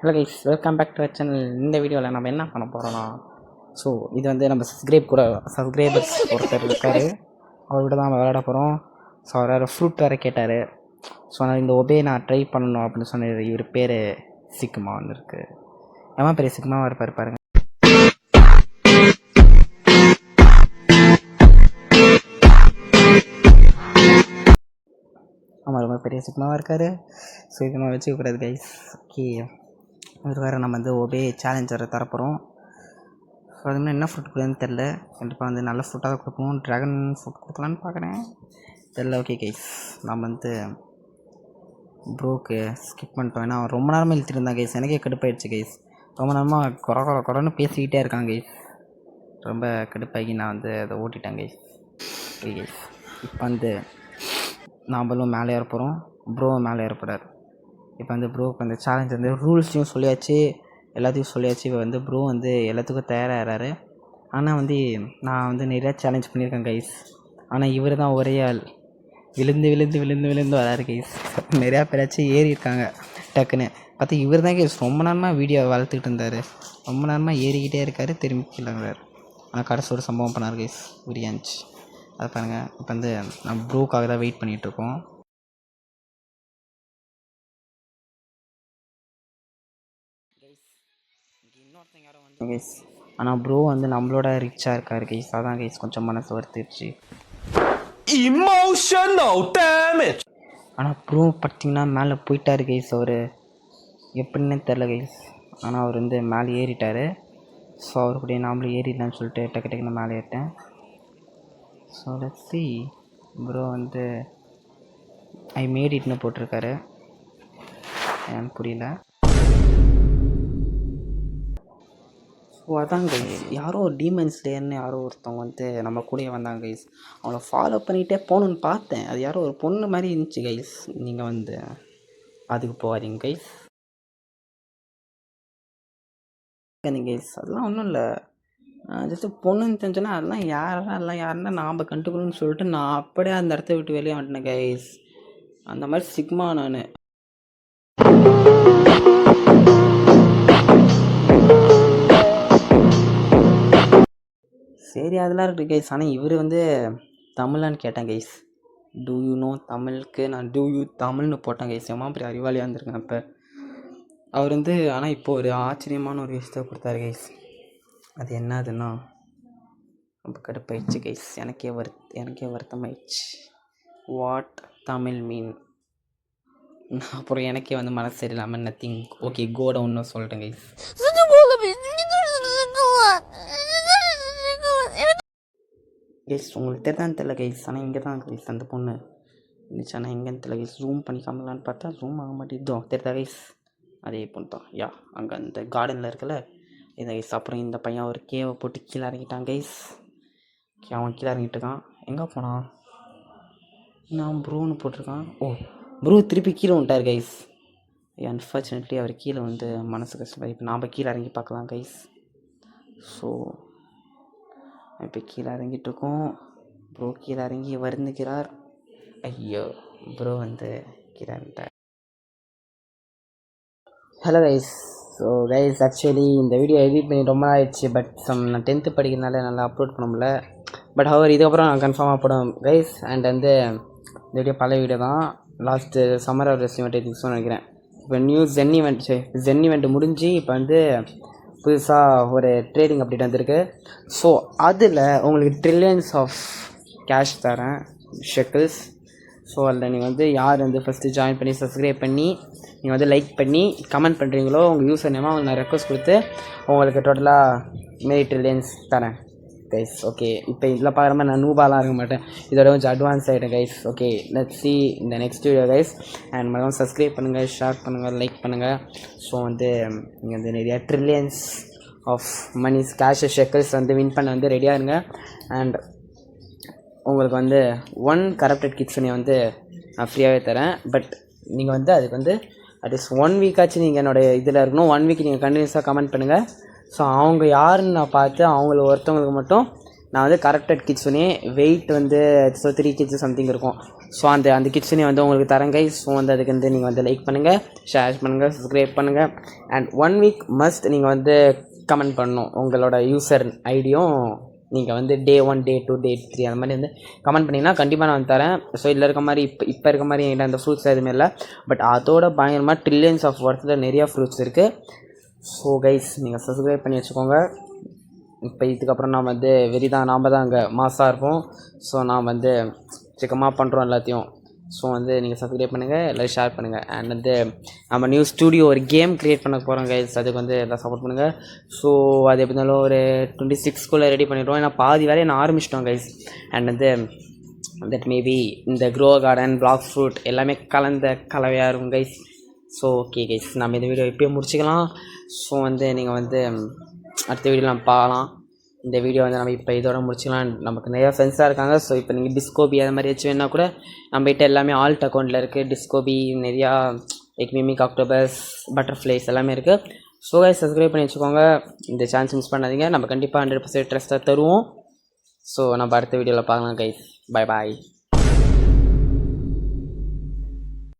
Hello guys, welcome back to our channel. இந்த வீடியோவில் நம்ம என்ன பண்ண போகிறோன்னா, ஸோ இது வந்து நம்ம சப்ஸ்கிரைபர்ஸ் ஒருத்தர் இருக்கார், அவர்கிட்ட தான் நம்ம விளையாட போகிறோம். ஸோ அவர் வேறு ஃப்ரூட் வேறு கேட்டார். ஸோ நான் இந்த ஒபே நான் ட்ரை பண்ணணும் அப்படின்னு சொன்னது. இவர் பேர் சிக்குமான்னு இருக்குது. எவன் பெரிய சிக்குமாவாக இருப்பார் பாருங்க. ஆமாம், ரொம்ப பெரிய சிக்குமாவாக இருக்கார். ஸோ இது நம்ம வச்சுக்கக்கூடாது கைஸ். ஓகே, இது வேறு நம்ம வந்து ஒபே சேலஞ்சரை தரப்போகிறோம். ஸோ அதுமாதிரி என்ன ஃப்ரூட் கொடுக்குதுன்னு தெரில. கண்டிப்பாக வந்து நல்ல ஃப்ரூட்டாக தான் கொடுப்போம். ட்ராகன் ஃப்ரூட் கொடுக்கலான்னு பார்க்குறேன், தெரில. ஓகே கைஸ், நம்ம வந்து ப்ரோக்கு ஸ்கிப் பண்ணிட்டோம். ஏன்னா ரொம்ப நேரமாக இழுத்துட்டு இருந்தான் கைஸ். எனக்கே கடுப்பாயிடுச்சு கைஸ். ரொம்ப நேரமாக குறன்னு பேசிக்கிட்டே இருக்கான் கைஸ். ரொம்ப கடுப்பாகி நான் வந்து அதை ஓட்டிட்டேன் கைஸ். ஓகே கைஸ், இப்போ வந்து நாம்பளும் மேலே ஏற போகிறோம், ப்ரோவும் மேலே ஏறப்படார். இப்போ வந்து ப்ரோக்கு வந்து சேலஞ்ச் வந்து ரூல்ஸையும் சொல்லியாச்சு, எல்லாத்தையும் சொல்லியாச்சு. இப்போ வந்து ப்ரோ வந்து எல்லாத்துக்கும் தயாராகிறாரு. ஆனால் வந்து நான் வந்து நிறையா சேலஞ்ச் பண்ணியிருக்கேன் கைஸ். ஆனால் இவர் தான் ஒரே ஆள் விழுந்து வராரு கைஸ். நிறையா பேராச்சும் ஏறி இருக்காங்க டக்குன்னு பார்த்தா. இவர் தான் கைஸ் ரொம்ப நேரமாக வீடியோ வளர்த்துக்கிட்டு இருந்தார். ரொம்ப நேரமாக ஏறிக்கிட்டே இருக்கார், திரும்பி கீழாங்கிறார். ஆனால் கடைசி ஒரு சம்பவம் பண்ணார் கைஸ், பிரியாணிச்சு. அதை பாருங்கள். இப்போ வந்து நம்ம ப்ரோக்காக தான் வெயிட் பண்ணிகிட்ருக்கோம். கைஸ் ஆனால் ப்ரோ வந்து நம்மளோட ரிச்சாக இருக்கார் கைஸ். அதான் கைஸ் கொஞ்சம் மனசு வருத்திடுச்சு. Emotional damage. ஆனால் ப்ரோ பார்த்தீங்கன்னா மேலே போயிட்டார் கைஸ். அவர் எப்படின்னு தெரில கைஸ். ஆனால் அவர் வந்து மேலே ஏறிட்டார். ஸோ அவர் கூட நாமளும் ஏறிடலான்னு சொல்லிட்டு டக்குன்னு மேலே ஏறிட்டேன். So let's see. ப்ரோ வந்து ஐ மேட் இட்னு போட்டிருக்காரு, எனக்கு புரியல. ஸோ அதாங்க யாரோ டீமன் ஸ்லேயர்னு யாரோ ஒருத்தவங்க வந்து நம்ம கூடயே வந்தாங்க கைஸ். அவங்கள ஃபாலோ பண்ணிகிட்டே போகணுன்னு பார்த்தேன். அது யாரோ ஒரு பொண்ணு மாதிரி இருந்துச்சு கைஸ். நீங்கள் வந்து அதுக்கு போகாதீங்க கைஸ். கைஸ் அதெல்லாம் ஒன்றும் இல்லை, ஜஸ்ட்டு பொண்ணுன்னு தெரிஞ்சோன்னா அதெல்லாம் யாருன்னா நாம் கண்டுக்கணும்னு சொல்லிட்டு நான் அப்படியே அந்த இடத்த விட்டு வெளியே வந்துட்டேன் கைஸ். அந்த மாதிரி சிக்மா நான். சரி அதெல்லாம் இருக்குது கைஸ். ஆனால் இவர் வந்து தமிழான்னு கேட்டேன் கைஸ். டூ யூ நோ தமிழுக்கு நான் டூ யூ தமிழ்னு போட்டேன் கைஸ். எம்மா பெரிய அறிவாளியாக இருந்திருக்கேன் இப்போ. அவர் வந்து ஆனால் இப்போ ஒரு ஆச்சரியமான ஒரு விஷயத்தை கொடுத்தாரு கைஸ். அது என்னதுன்னா ரொம்ப கடுப்பாயிடுச்சு கைஸ். எனக்கே வருத்தமாயிடுச்சு. வாட் தமிழ் மீன். அப்புறம் எனக்கே வந்து மனசு சரியில்லாமல் நத்திங் ஓகே கோ டவுன்னு சொல்லிட்டேன் கைஸ். கைஸ் உங்களுக்கு தெரியாதான்னு தெரியல கைஸ். ஆனால் இங்கே தான் கைஸ் அந்த பொண்ணு இருந்துச்சு. ஆனால் எங்கேன்னு தெரியல கைஸ். ஜூம் பண்ணி காமலான்னு பார்த்தா ஜூம் ஆக மாட்டேதோ. தெரியுதா கைஸ்? அதே பொண்ணு தான். யா அங்கே அந்த கார்டனில் இருக்கல இந்த கைஸ். அப்புறம் இந்த பையன் ஒரு கேவை போட்டு கீழே இறங்கிட்டான் கைஸ். அவன் கீழே இறங்கிட்டு இருக்கான். எங்கே போனான்? நான் ப்ரோன்னு போட்டிருக்கான். ஓ ப்ரோ திருப்பி கீழே வந்துட்டார் கைஸ். அன்ஃபார்ச்சுனேட்லி அவர் கீழே வந்து மனசு கஷ்டம். இப்போ நாம் கீழே இறங்கி பார்க்கலாம் கைஸ். ஸோ இப்போ கீழே இறங்கிட்டுருக்கோம். ப்ரோ கீழே இறங்கி வருந்துகிறார். ஐயோ ப்ரோ வந்து கீழே இறங்கிட்டார். Hello guys. So guys actually இந்த வீடியோ எடிட் பண்ணி ரொம்ப ஆயிடுச்சு. பட் நான் 10th படிக்கிறதுனால நல்லா அப்லோட் பண்ண முடியல. பட் ஹவர் இதுக்கப்புறம் நான் கன்ஃபார்மாக போடுவேன் கைஸ். அண்ட் வந்து இந்த வீடியோ பழைய வீடியோ தான். லாஸ்ட்டு சம்மர் ஹார்வெஸ்ட் ஈவெண்ட் எதிர்த்து நினைக்கிறேன். இப்போ நியூ ஜென் ஈவெண்ட் முடிஞ்சு இப்போ வந்து புதுசாக ஒரு ட்ரேடிங் அப்டேட் வந்திருக்கு. ஸோ அதில் உங்களுக்கு ட்ரில்லியன்ஸ் ஆஃப் கேஷ் தரேன், ஷெக்கிள்ஸ். ஸோ அதில் நீங்கள் வந்து யார் வந்து ஃபஸ்ட்டு ஜாயின் பண்ணி சப்ஸ்கிரைப் பண்ணி நீங்கள் வந்து லைக் பண்ணி கமெண்ட் பண்ணுறீங்களோ உங்கள் யூசர் நேமாக அவங்க நான் ரெக்வஸ்ட் கொடுத்து உங்களுக்கு டோட்டலாக மாரி ட்ரில்லியன்ஸ் தரேன் கைஸ். ஓகே இப்போ இதில் பார்க்குற மாதிரி நான் நூபாலாம் இருக்க மாட்டேன். இதோட கொஞ்சம் அட்வான்ஸ் ஆகிட்டேன் கைஸ். ஓகே லெட்ஸ் see இந்த நெக்ஸ்ட் வீடியோ கைஸ். அண்ட் மறக்காம சப்ஸ்கிரைப் பண்ணுங்கள், ஷேர் பண்ணுங்கள், லைக் பண்ணுங்கள். ஸோ வந்து நீங்கள் வந்து நிறையா ட்ரில்லியன்ஸ் ஆஃப் மணிஸ் கேஷ் ஷெக்கிள்ஸ் வந்து வின் பண்ண வந்து ரெடியாக இருங்க. அண்ட் உங்களுக்கு வந்து 1 கரப்டட் கிட்ஸனை வந்து நான் ஃப்ரீயாகவே தரேன். பட் நீங்கள் வந்து அதுக்கு வந்து அட்லீஸ்ட் 1 வீக்காச்சும் நீங்கள் என்னோடய இதில் இருக்கணும். 1 வீக் நீங்கள் கண்டினியூஸாக கமெண்ட் பண்ணுங்கள். ஸோ அவங்க யாருன்னு நான் பார்த்து அவங்கள ஒருத்தவங்களுக்கு மட்டும் நான் வந்து கரப்டட் கிட்ஸுனே வெயிட் வந்து 3 kg சம்திங் இருக்கும். ஸோ அந்த கிட்ஸனையும் வந்து உங்களுக்கு தரேன் கைஸ். ஸோ வந்து அதுக்கு வந்து நீங்கள் வந்து லைக் பண்ணுங்கள், ஷேர் பண்ணுங்கள், சப்ஸ்கிரைப் பண்ணுங்கள். அண்ட் 1 வீக் மஸ்ட் நீங்கள் வந்து கமெண்ட் பண்ணணும். உங்களோட யூசர் ஐடியும் நீங்கள் வந்து Day 1, Day 2, Day 3 அந்த மாதிரி வந்து கமெண்ட் பண்ணிங்கன்னா கண்டிப்பாக நான் வந்து தரேன். ஸோ இதில் இருக்க மாதிரி இப்போ இருக்க மாதிரி என்கிட்ட அந்த ஃப்ரூட்ஸ் எதுவுமே இல்லை. பட் அதோட பயங்கரமாக ட்ரில்லியன்ஸ் ஆஃப் ஒர்த்தில் நிறையா ஃப்ரூட்ஸ் இருக்குது. ஸோ கைஸ் நீங்கள் சப்ஸ்கிரைப் பண்ணி வச்சுக்கோங்க. இப்போ இதுக்கப்புறம் நாம் வந்து நாம் தான் அங்கே மாசாக இருப்போம். ஸோ நான் வந்து சிக்கமாக பண்ணுறோம் எல்லாத்தையும். ஸோ வந்து நீங்கள் சப்ஸ்கிரைப் பண்ணுங்கள், எல்லோரும் ஷேர் பண்ணுங்கள். அண்ட் வந்து நம்ம நியூ ஸ்டூடியோ ஒரு கேம் க்ரியேட் பண்ண போகிறோம் கைஸ். அதுக்கு வந்து எல்லாம் சப்போர்ட் பண்ணுங்கள். ஸோ அது எப்படி இருந்தாலும் ஒரு 26க்குள்ளே ரெடி பண்ணிடுவோம். ஏன்னா பாதி வேலையை நான் ஆரம்பிச்சிட்டோம் கைஸ். அண்ட் வந்து தட் மேபி இந்த க்ரோ கார்டன், பிளாக் ஃப்ரூட் எல்லாமே கலவையாக இருக்கும் கைஸ். ஸோ ஓகே கைஸ், நம்ம இந்த வீடியோ இப்போயே முடிச்சிக்கலாம். ஸோ வந்து நீங்கள் வந்து அடுத்த வீடியோ நம்ம பார்க்கலாம். இந்த வீடியோ வந்து நம்ம இப்போ இதோட முடிச்சிக்கலாம். நமக்கு நிறையா ஃப்ரெண்ட்ஸாக இருக்காங்க. ஸோ இப்போ நீங்கள் டிஸ்கோபி அது மாதிரி வச்சு வேணால் கூட நம்மகிட்ட எல்லாமே ஆல்ட் அக்கௌண்ட்டில் இருக்குது. டிஸ்கோபி நிறையா மிமிக், ஆக்டோபஸ், பட்டர்ஃப்ளைஸ் எல்லாமே இருக்குது. ஸோ கைஸ் சப்ஸ்கிரைப் பண்ணி வச்சுக்கோங்க. இந்த சான்ஸ் மிஸ் பண்ணாதீங்க. நம்ம கண்டிப்பாக 100% ட்ரஸ்ட்டாக தருவோம். ஸோ நம்ம அடுத்த வீடியோவில் பார்க்கலாம் கைஸ். Bye bye.